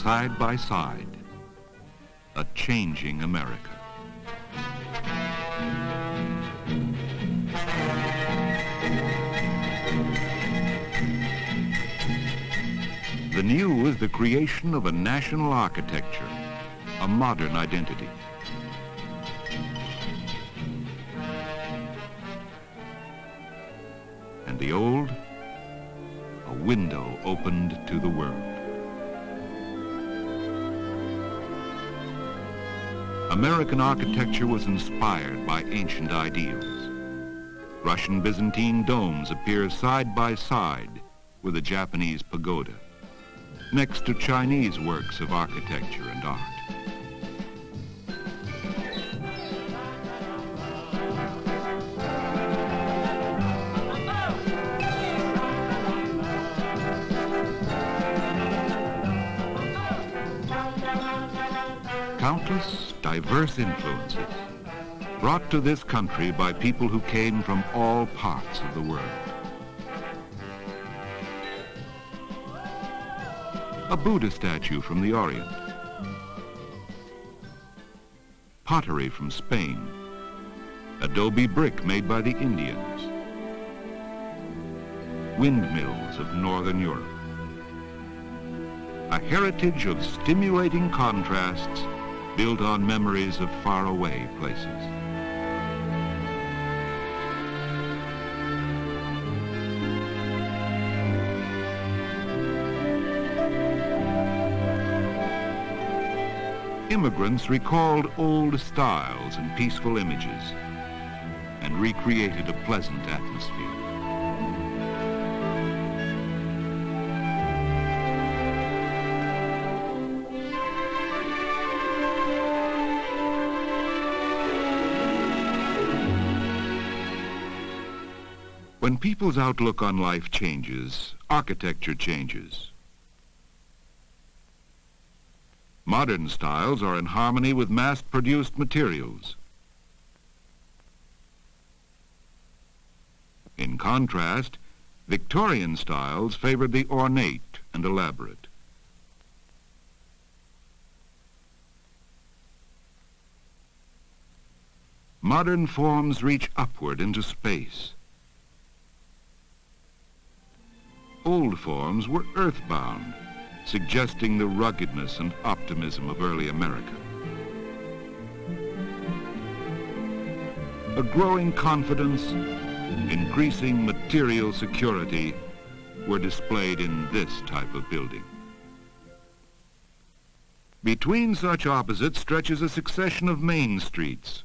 side by side, a changing America. The new is the creation of a national architecture, a modern identity. And the old, a window opened to the world. American architecture was inspired by ancient ideals. Russian Byzantine domes appear side by side with a Japanese pagoda, next to Chinese works of architecture and art. Countless diverse influences brought to this country by people who came from all parts of the world. A Buddha statue from the Orient, pottery from Spain, adobe brick made by the Indians, windmills of Northern Europe, a heritage of stimulating contrasts built on memories of faraway places. Immigrants recalled old styles and peaceful images and recreated a pleasant atmosphere. When people's outlook on life changes, architecture changes. Modern styles are in harmony with mass-produced materials. In contrast, Victorian styles favored the ornate and elaborate. Modern forms reach upward into space. Old forms were earthbound, suggesting the ruggedness and optimism of early America. A growing confidence, increasing material security were displayed in this type of building. Between such opposites stretches a succession of main streets,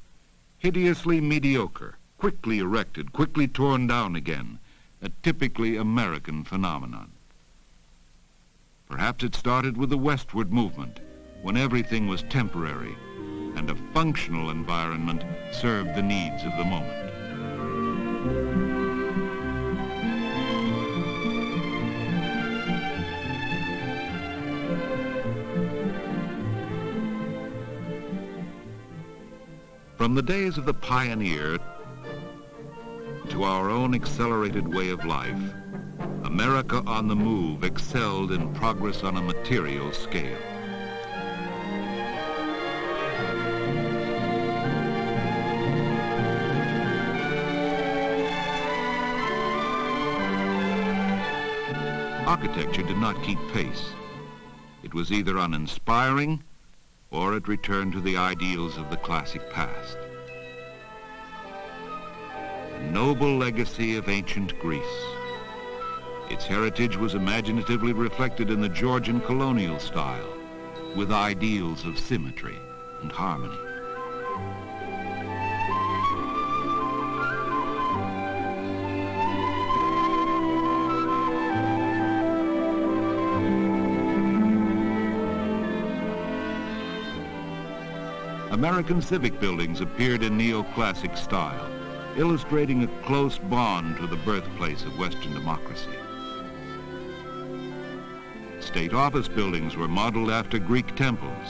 hideously mediocre, quickly erected, quickly torn down again, a typically American phenomenon. Perhaps it started with the westward movement, when everything was temporary and a functional environment served the needs of the moment. From the days of the pioneer to our own accelerated way of life, America on the move excelled in progress on a material scale. Architecture did not keep pace. It was either uninspiring or it returned to the ideals of the classic past. A noble legacy of ancient Greece. Its heritage was imaginatively reflected in the Georgian colonial style, with ideals of symmetry and harmony. American civic buildings appeared in neoclassic style, illustrating a close bond to the birthplace of Western democracy. State office buildings were modeled after Greek temples.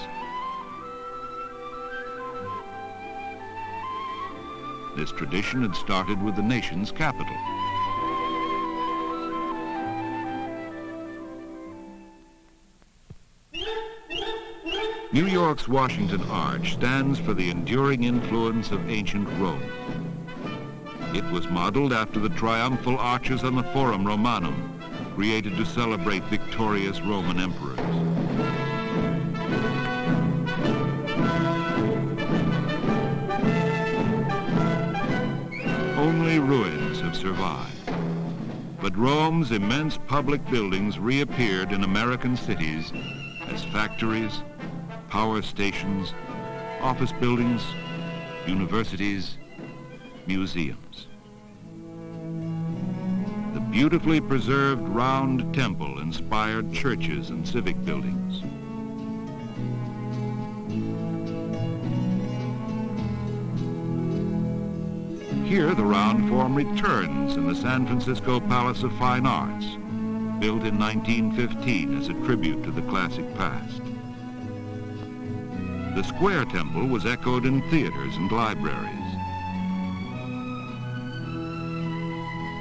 This tradition had started with the nation's capital. New York's Washington Arch stands for the enduring influence of ancient Rome. It was modeled after the triumphal arches on the Forum Romanum, created to celebrate victorious Roman emperors. Only ruins have survived. But Rome's immense public buildings reappeared in American cities as factories, power stations, office buildings, universities, museums. The beautifully preserved round temple inspired churches and civic buildings. Here, the round form returns in the San Francisco Palace of Fine Arts, built in 1915 as a tribute to the classic past. The square temple was echoed in theaters and libraries.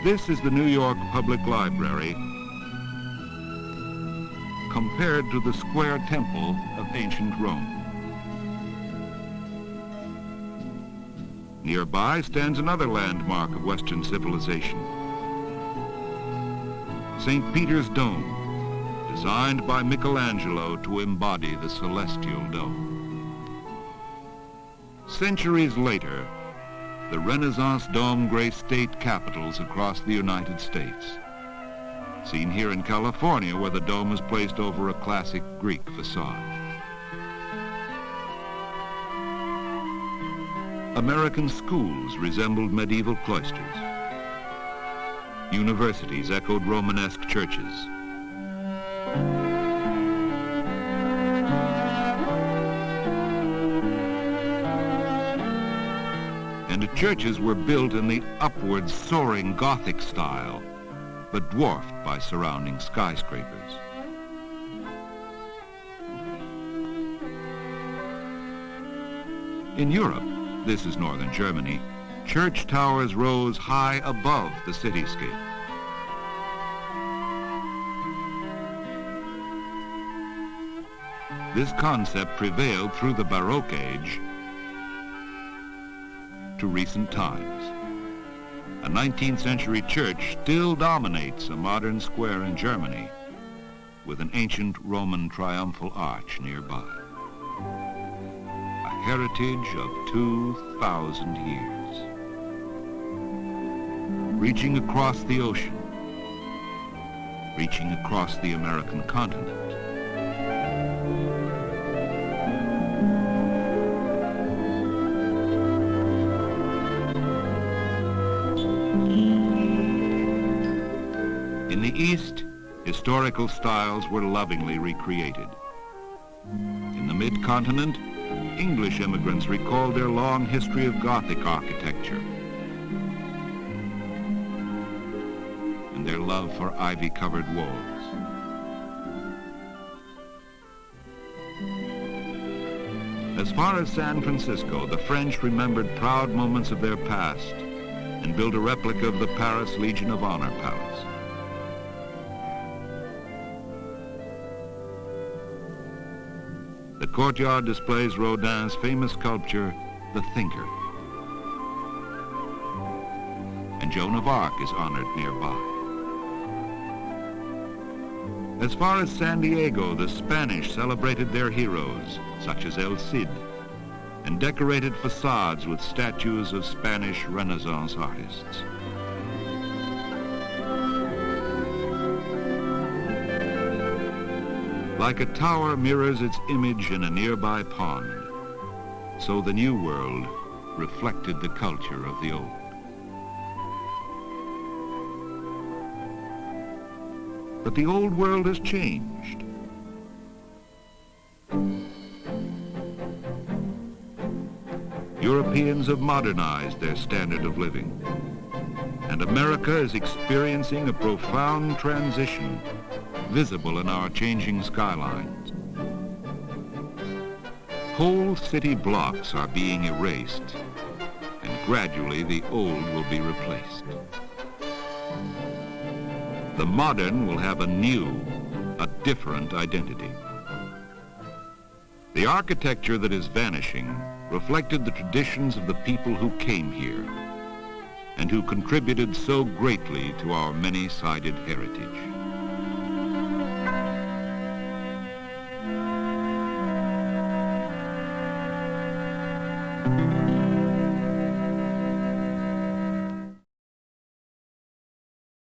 This is the New York Public Library compared to the square temple of ancient Rome. Nearby stands another landmark of Western civilization, St. Peter's Dome, designed by Michelangelo to embody the celestial dome. Centuries later, the Renaissance dome grace state capitals across the United States. Seen here in California, where the dome is placed over a classic Greek facade. American schools resembled medieval cloisters. Universities echoed Romanesque churches. And churches were built in the upward soaring Gothic style, but dwarfed by surrounding skyscrapers. In Europe, this is northern Germany, church towers rose high above the cityscape. This concept prevailed through the Baroque age to recent times. A 19th century church still dominates a modern square in Germany, with an ancient Roman triumphal arch nearby. A heritage of 2,000 years. Reaching across the ocean, reaching across the American continent. In the East, historical styles were lovingly recreated. In the mid-continent, English immigrants recalled their long history of Gothic architecture and their love for ivy-covered walls. As far as San Francisco, the French remembered proud moments of their past and built a replica of the Paris Legion of Honor Palace. The courtyard displays Rodin's famous sculpture, The Thinker. And Joan of Arc is honored nearby. As far as San Diego, the Spanish celebrated their heroes, such as El Cid, and decorated facades with statues of Spanish Renaissance artists. Like a tower mirrors its image in a nearby pond, so the New World reflected the culture of the old. But the old world has changed. Europeans have modernized their standard of living, and America is experiencing a profound transition visible in our changing skylines. Whole city blocks are being erased, and gradually the old will be replaced. The modern will have a new, a different identity. The architecture that is vanishing reflected the traditions of the people who came here and who contributed so greatly to our many-sided heritage.